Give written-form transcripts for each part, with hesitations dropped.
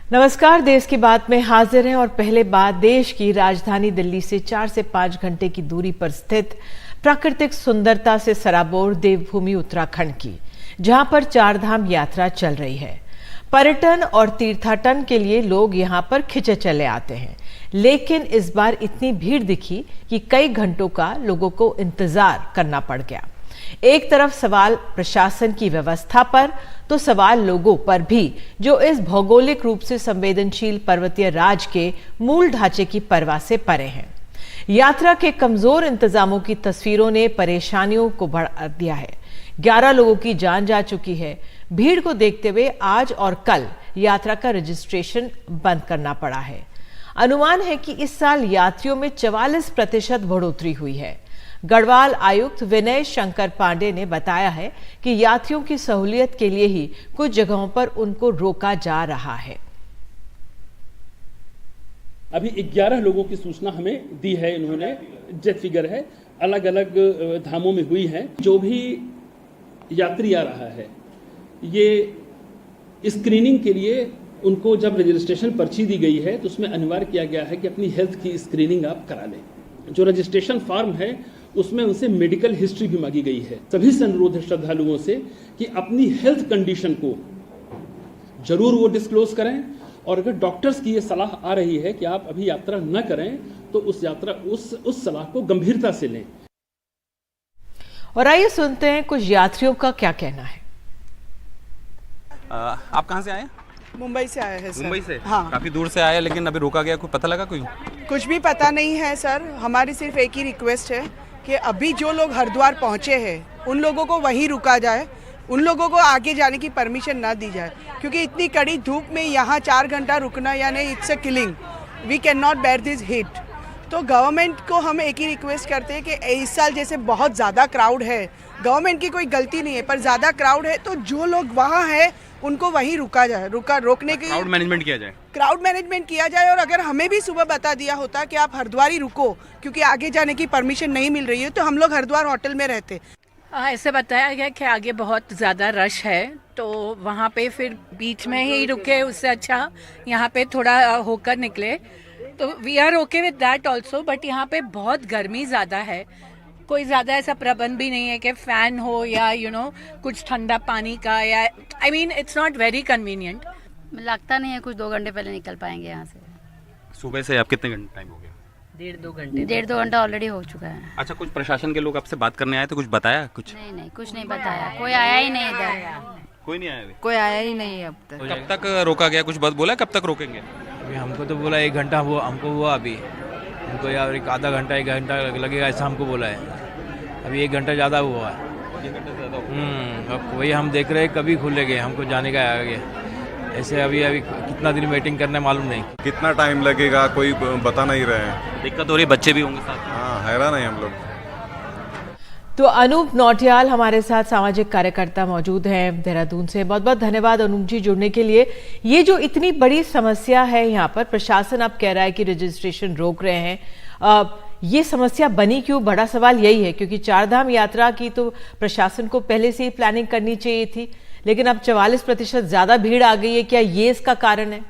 नमस्कार। देश की बात में हाजिर हैं और पहले बात देश की राजधानी दिल्ली से 4 से 5 घंटे की दूरी पर स्थित प्राकृतिक सुंदरता से सराबोर देवभूमि उत्तराखंड की, जहां पर चारधाम यात्रा चल रही है। पर्यटन और तीर्थाटन के लिए लोग यहां पर खिंचे चले आते हैं, लेकिन इस बार इतनी भीड़ दिखी कि कई घंटों का लोगों को इंतजार करना पड़ गया। एक तरफ सवाल प्रशासन की व्यवस्था पर, तो सवाल लोगों पर भी, जो इस भौगोलिक रूप से संवेदनशील पर्वतीय राज्य के मूल ढांचे की परवाह से परे हैं। यात्रा के कमजोर इंतजामों की तस्वीरों ने परेशानियों को बढ़ा दिया है। 11 लोगों की जान जा चुकी है। भीड़ को देखते हुए आज और कल यात्रा का रजिस्ट्रेशन बंद करना पड़ा है। अनुमान है कि इस साल यात्रियों में 44% बढ़ोतरी हुई है। गढ़वाल आयुक्त विनय शंकर पांडे ने बताया है कि यात्रियों की सहूलियत के लिए ही कुछ जगहों पर उनको रोका जा रहा है। अभी 11 लोगों की सूचना हमें दी है, इन्होंने डेथ फिगर है, अलग अलग धामों में हुई है। जो भी यात्री आ रहा है, ये स्क्रीनिंग के लिए उनको जब रजिस्ट्रेशन पर्ची दी गई है तो उसमें अनिवार्य किया गया है कि अपनी हेल्थ की स्क्रीनिंग आप करा लें। जो रजिस्ट्रेशन फॉर्म है उसमें उनसे मेडिकल हिस्ट्री भी मांगी गई है। सभी से अनुरोध है श्रद्धालुओं से कि अपनी हेल्थ कंडीशन को जरूर वो डिस्क्लोज करें, और अगर डॉक्टर्स की ये सलाह आ रही है कि आप अभी यात्रा न करें तो उस सलाह को गंभीरता से लें। और आइए सुनते हैं कुछ यात्रियों का क्या कहना है। आप कहाँ से आए हैं? मुंबई से आया है सर। मुंबई से? हाँ। काफी दूर से आया, लेकिन अभी रोका गया, कोई पता लगा कोई? कुछ भी पता नहीं है सर। हमारी सिर्फ एक ही रिक्वेस्ट है कि अभी जो लोग हरिद्वार पहुंचे हैं उन लोगों को वहीं रुका जाए, उन लोगों को आगे जाने की परमिशन ना दी जाए, क्योंकि इतनी कड़ी धूप में यहाँ 4 घंटा रुकना यानी it's a killing. We can not bear this heat. तो गवर्नमेंट को हम एक ही रिक्वेस्ट करते हैं कि इस साल जैसे बहुत ज़्यादा क्राउड है, गवर्नमेंट की कोई गलती नहीं है, पर ज़्यादा क्राउड है तो जो लोग वहाँ हैं उनको वहीं रुका जाए, रोकने की क्राउड मैनेजमेंट किया जाए। क्राउड मैनेजमेंट किया जाए। और अगर हमें भी सुबह बता दिया होता कि आप हरिद्वार ही रुको क्योंकि आगे जाने की परमिशन नहीं मिल रही है, तो हम लोग हरिद्वार होटल में रहते। ऐसे बताया गया कि आगे बहुत ज़्यादा रश है, तो वहाँ पे फिर बीच में ही रुके, उससे अच्छा यहाँ पे थोड़ा होकर निकले। तो we are okay with that also, but यहाँ पे बहुत गर्मी ज़्यादा है। कोई ज़्यादा ऐसा प्रबंध भी नहीं है कि फ़ैन हो या कुछ ठंडा पानी का, या I mean it's not very convenient. लगता नहीं है कुछ 2 घंटे पहले निकल पाएंगे यहाँ से। सुबह से आप कितने घंटे टाइम हो गया? 1.5-2 घंटा ऑलरेडी हो चुका है। अच्छा, कुछ प्रशासन के लोग आपसे बात करने आए तो कुछ बताया? कुछ नहीं, कुछ नहीं बताया। कोई आया ही नहीं इधर। कोई नहीं आया अभी? कोई आया ही नहीं अब तक। कब तक रोका गया? कुछ बोला कब तक रोकेंगे? अभी हमको तो बोला 1 घंटा हमको हुआ। अभी हमको यार आधा घंटा 1 घंटा लगेगा ऐसा हमको बोला है। अभी 1 घंटा ज़्यादा हुआ है। अब वही हम देख रहे हैं कभी खुलेंगे, हमको जाने का आगे। ऐसे अभी कितना दिन वेटिंग करना है मालूम नहीं। कितना टाइम लगेगा कोई बता नहीं रहे हैं। दिक्कत हो रही है, बच्चे भी होंगे साथ। हाँ, हैरान है हम लोग। तो अनूप नौटियाल हमारे साथ सामाजिक कार्यकर्ता मौजूद हैं देहरादून से। बहुत बहुत धन्यवाद अनूप जी जुड़ने के लिए। ये जो इतनी बड़ी समस्या है यहाँ पर, प्रशासन अब कह रहा है कि रजिस्ट्रेशन रोक रहे हैं, ये समस्या बनी क्यों? बड़ा सवाल यही है, क्योंकि चारधाम यात्रा की तो प्रशासन को पहले से ही प्लानिंग करनी चाहिए थी, लेकिन अब 44% ज्यादा भीड़ आ गई है। क्या ये इसका कारण है?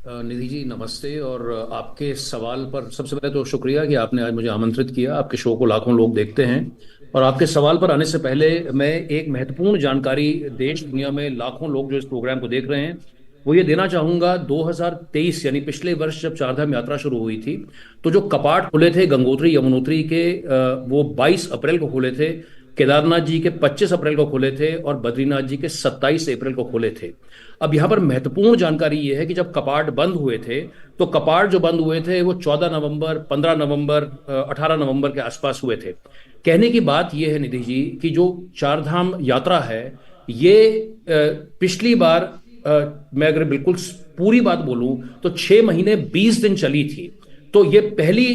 निधि जी नमस्ते, और आपके सवाल पर सबसे पहले तो शुक्रिया कि आपने आज मुझे आमंत्रित किया। आपके शो को लाखों लोग देखते हैं, और आपके सवाल पर आने से पहले मैं एक महत्वपूर्ण जानकारी देश दुनिया में लाखों लोग जो इस प्रोग्राम को देख रहे हैं वो ये देना चाहूंगा। 2023 यानी पिछले वर्ष जब चारधाम यात्रा शुरू हुई थी, तो जो कपाट खुले थे गंगोत्री यमुनोत्री के, वो 22 अप्रैल को खुले थे, केदारनाथ जी के 25 अप्रैल को खुले थे, और बद्रीनाथ जी के 27 अप्रैल को खुले थे। अब यहाँ पर महत्वपूर्ण जानकारी ये है कि जब कपाट बंद हुए थे, तो कपाट जो बंद हुए थे वो 14 नवंबर, 15 नवंबर, 18 नवंबर के आसपास हुए थे। कहने की बात यह है निधि जी कि जो चारधाम यात्रा है ये पिछली बार मैं अगर बिल्कुल पूरी बात बोलूं तो 6 महीने 20 दिन चली थी। तो ये पहली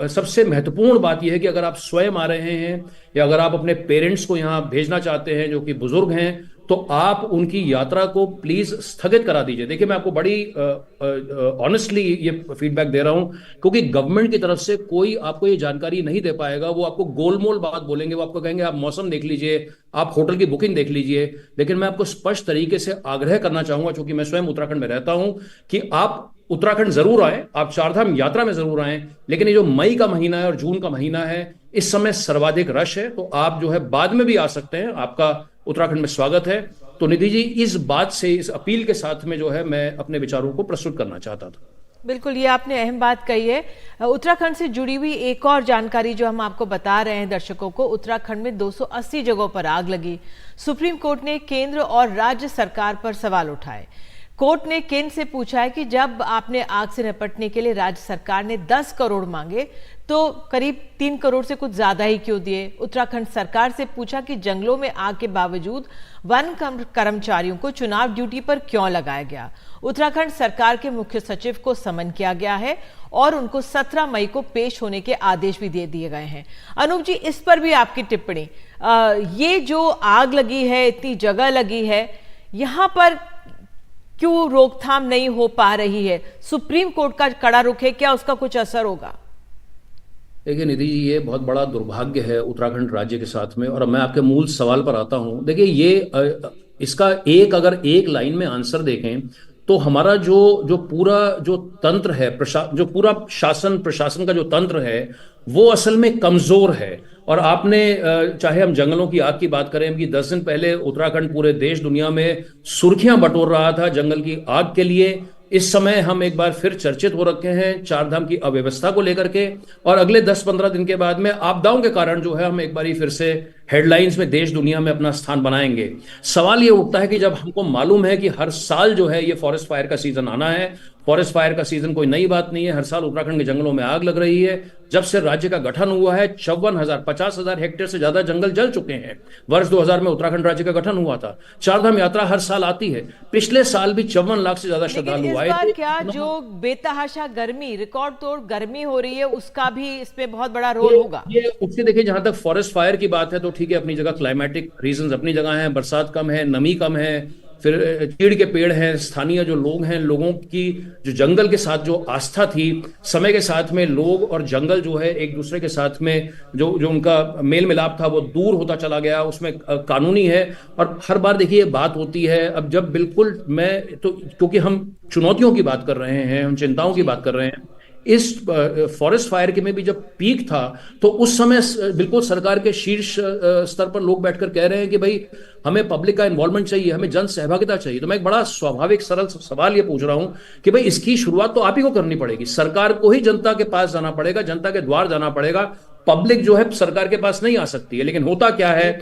सबसे महत्वपूर्ण बात यह है कि अगर आप स्वयं आ रहे हैं या अगर आप अपने पेरेंट्स को यहाँ भेजना चाहते हैं जो कि बुजुर्ग हैं, तो आप उनकी यात्रा को प्लीज स्थगित करा दीजिए। देखिए, मैं आपको बड़ी ऑनेस्टली ये फीडबैक दे रहा हूं, क्योंकि गवर्नमेंट की तरफ से कोई आपको ये जानकारी नहीं दे पाएगा। वो आपको गोलमोल बात बोलेंगे, वो आपको कहेंगे आप मौसम देख लीजिए, आप होटल की बुकिंग देख लीजिए। लेकिन मैं आपको स्पष्ट तरीके से आग्रह करना चाहूंगा, क्योंकि मैं स्वयं उत्तराखंड में रहता हूं, कि आप उत्तराखंड जरूर आए, आप चारधाम यात्रा में जरूर आए, लेकिन ये जो मई का महीना है और जून का महीना है, इस समय सर्वाधिक रश है। तो आप जो है बाद में भी आ सकते हैं, आपका उत्तराखंड में स्वागत है। तो निधि जी, इस बात से, इस अपील के साथ में जो है मैं अपने विचारों को प्रस्तुत करना चाहता था। बिल्कुल, ये आपने अहम बात कही है। उत्तराखंड से जुड़ी हुई एक और जानकारी जो हम आपको बता रहे हैं दर्शकों को, उत्तराखंड में 280 जगहों पर आग लगी। सुप्रीम कोर्ट ने केंद्र और राज्य सरकार पर सवाल उठाए। कोर्ट ने केंद्र से पूछा है कि जब आपने आग से निपटने के लिए राज्य सरकार ने 10 करोड़ मांगे तो करीब 3 करोड़ से कुछ ज्यादा ही क्यों दिए। उत्तराखंड सरकार से पूछा कि जंगलों में आग के बावजूद वन कर्मचारियों को चुनाव ड्यूटी पर क्यों लगाया गया। उत्तराखंड सरकार के मुख्य सचिव को समन किया गया है और उनको 17 मई को पेश होने के आदेश भी दे दिए गए हैं। अनूप जी, इस पर भी आपकी टिप्पणी। ये जो आग लगी है, इतनी जगह लगी है, यहां पर क्यों रोकथाम नहीं हो पा रही है? सुप्रीम कोर्ट का कड़ा रुख है, क्या उसका कुछ असर होगा? देखिए निधि जी, ये बहुत बड़ा दुर्भाग्य है उत्तराखंड राज्य के साथ में। और मैं आपके मूल सवाल पर आता हूं। देखिए, ये इसका अगर एक लाइन में आंसर देखें तो हमारा जो पूरा जो तंत्र है, जो पूरा शासन प्रशासन का जो तंत्र है, वो असल में कमजोर है। और आपने चाहे हम जंगलों की आग की बात करें कि 10 दिन पहले उत्तराखंड पूरे देश दुनिया में सुर्खियां बटोर रहा था जंगल की आग के लिए। इस समय हम एक बार फिर चर्चित हो रखे हैं चारधाम की अव्यवस्था को लेकर के, और अगले 10-15 दिन के बाद में आपदाओं के कारण जो है हम एक बार फिर से हेडलाइंस में देश दुनिया में अपना स्थान बनाएंगे। सवाल ये उठता है कि जब हमको मालूम है कि हर साल जो है ये फॉरेस्ट फायर का सीजन आना है, फॉरेस्ट फायर का सीजन कोई नई बात नहीं है, हर साल उत्तराखंड के जंगलों में आग लग रही है। जब से राज्य का गठन हुआ है 50,000 हेक्टेयर से ज्यादा जंगल जल चुके हैं। वर्ष 2000 में उत्तराखंड राज्य का गठन हुआ था। चारधाम यात्रा हर साल आती है, पिछले साल भी 54 लाख से ज्यादा श्रद्धालु आए थे। क्या जो बेतहाशा गर्मी, रिकॉर्ड तोड़ गर्मी हो रही है, उसका भी इसमें बहुत बड़ा रोल होगा? ये उससे देखिए, जहां तक फॉरेस्ट फायर की बात है तो ठीक है, अपनी जगह क्लाइमेटिक रीजंस अपनी जगह हैं, बरसात कम है, नमी कम है, फिर चीड़ के पेड़ हैं, स्थानीय जो लोग हैं, लोगों की जो जंगल के साथ जो आस्था थी, समय के साथ में लोग और जंगल जो है एक दूसरे के साथ में जो उनका मेल मिलाप था वो दूर होता चला गया, उसमें कानूनी है। और हर बार देखिए ये बात होती है, अब जब बिल्कुल मैं तो, क्योंकि हम चुनौतियों की बात कर रहे हैं, हम चिंताओं की बात कर रहे हैं, इस फॉरेस्ट फायर के में भी जब पीक था तो उस समय बिल्कुल सरकार के शीर्ष स्तर पर लोग बैठकर कह रहे हैं कि भाई हमें पब्लिक का इन्वॉल्वमेंट चाहिए, हमें जन सहभागिता चाहिए। तो मैं एक बड़ा स्वाभाविक सरल सवाल ये पूछ रहा हूं कि भाई इसकी शुरुआत तो आप ही को करनी पड़ेगी, सरकार को ही जनता के पास जाना पड़ेगा, जनता के द्वार जाना पड़ेगा। पब्लिक जो है सरकार के पास नहीं आ सकती है। लेकिन होता क्या है,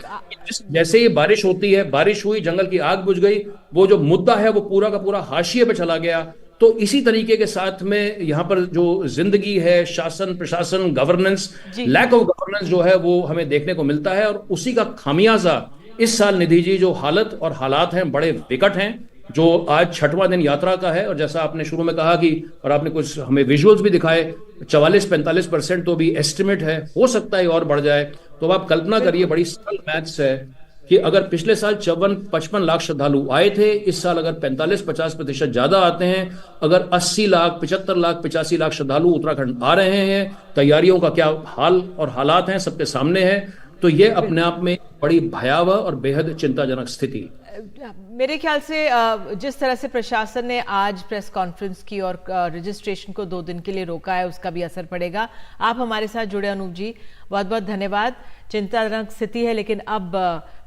जैसे ही बारिश होती है, बारिश हुई, जंगल की आग बुझ गई, वो जो मुद्दा है वो पूरा का पूरा हाशिए पे चला गया। तो इसी तरीके के साथ में यहाँ पर जो जिंदगी है, शासन प्रशासन गवर्नेंस, लैक ऑफ गवर्नेंस जो है वो हमें देखने को मिलता है। और उसी का खामियाजा इस साल निधि जी जो हालत और हालात हैं बड़े विकट हैं, जो आज 6वां दिन यात्रा का है। और जैसा आपने शुरू में कहा कि, और आपने कुछ हमें विजुअल्स भी दिखाए, 44-45% तो भी एस्टिमेट है, हो सकता है और बढ़ जाए। तो आप कल्पना करिए, बड़ी सरल मैथ्स है कि अगर पिछले साल 54-55 लाख श्रद्धालु आए थे, इस साल अगर 45-50% ज्यादा आते हैं, अगर 80 लाख 75 लाख 85 लाख श्रद्धालु उत्तराखंड आ रहे हैं, तैयारियों का क्या हाल और हालात हैं सबके सामने है। तो ये अपने आप में बड़ी भयावह और बेहद चिंताजनक स्थिति। मेरे ख्याल से जिस तरह से प्रशासन ने आज प्रेस कॉन्फ्रेंस की और रजिस्ट्रेशन को 2 दिन के लिए रोका है, उसका भी असर पड़ेगा। आप हमारे साथ जुड़े अनूप जी, बहुत बहुत धन्यवाद। चिंताजनक स्थिति है, लेकिन अब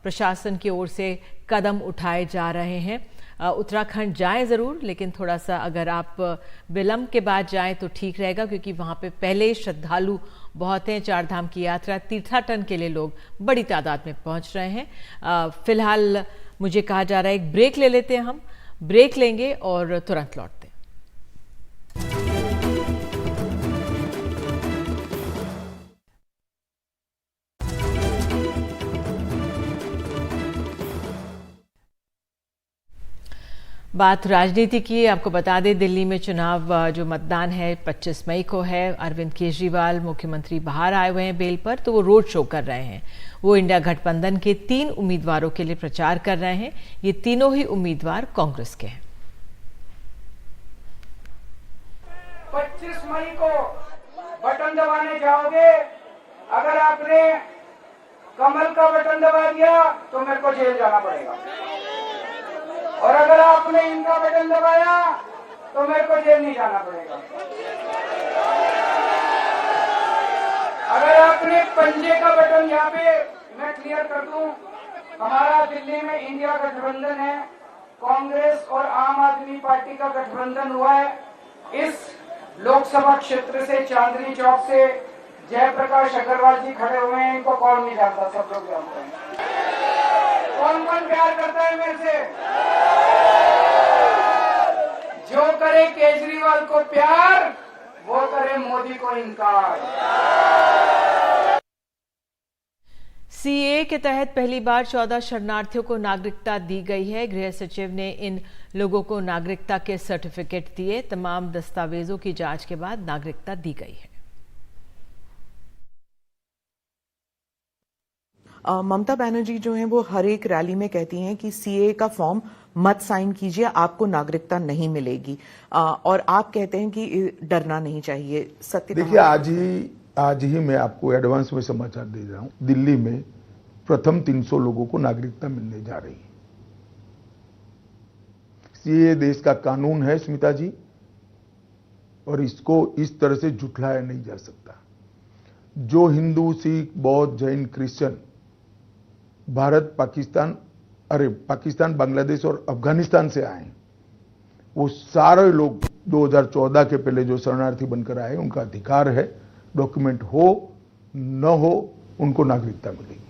प्रशासन की ओर से कदम उठाए जा रहे हैं। उत्तराखंड जाएं ज़रूर, लेकिन थोड़ा सा अगर आप विलंब के बाद जाएं तो ठीक रहेगा, क्योंकि वहाँ पे पहले श्रद्धालु बहुत हैं। चारधाम की यात्रा तीर्थाटन के लिए लोग बड़ी तादाद में पहुँच रहे हैं। फिलहाल मुझे कहा जा रहा है एक ब्रेक ले लेते हैं, हम ब्रेक लेंगे और तुरंत लौटते हैं। बात राजनीति की। आपको बता दें, दिल्ली में चुनाव जो मतदान है 25 मई को है। अरविंद केजरीवाल मुख्यमंत्री बाहर आए हुए हैं बेल पर, तो वो रोड शो कर रहे हैं। वो इंडिया गठबंधन के 3 उम्मीदवारों के लिए प्रचार कर रहे हैं। ये तीनों ही उम्मीदवार कांग्रेस के हैं। 25 मई को बटन दबाने जाओगे, अगर आपने कमल का बटन दबा दिया तो मेरे को जेल जाना पड़ेगा, और अगर आपने इनका बटन दबाया तो मेरे को जेल नहीं जाना पड़ेगा। अगर आपने पंजे का बटन, यहाँ पे मैं क्लियर कर दूं, हमारा दिल्ली में इंडिया गठबंधन है, कांग्रेस और आम आदमी पार्टी का गठबंधन हुआ है। इस लोकसभा क्षेत्र से चांदनी चौक से जयप्रकाश अग्रवाल जी खड़े हुए हैं, इनको कौन नहीं जानता, सब लोग जानते हैं। कौन कौन प्यार करता है मेरे से? जो करे केजरीवाल को प्यार, वो करे मोदी को इनकार। सीए के तहत पहली बार 14 शरणार्थियों को नागरिकता दी गई है। गृह सचिव ने इन लोगों को नागरिकता के सर्टिफिकेट दिए। तमाम दस्तावेजों की जांच के बाद नागरिकता दी गई है। ममता बनर्जी जो हैं वो हर एक रैली में कहती हैं कि सीए का फॉर्म मत साइन कीजिए, आपको नागरिकता नहीं मिलेगी, और आप कहते हैं कि डरना नहीं चाहिए। सत्य देखिए, आज ही मैं आपको एडवांस में समाचार दे रहा हूं। दिल्ली में प्रथम 300 लोगों को नागरिकता मिलने जा रही है। सीए देश का कानून है स्मिता जी, और इसको इस तरह से झुठलाया नहीं जा सकता। जो हिंदू, सिख, बौद्ध, जैन, क्रिश्चियन भारत, पाकिस्तान, बांग्लादेश और अफगानिस्तान से आए, वो सारे लोग 2014 के पहले जो शरणार्थी बनकर आए, उनका अधिकार है, डॉक्यूमेंट हो न हो उनको नागरिकता मिलेगी।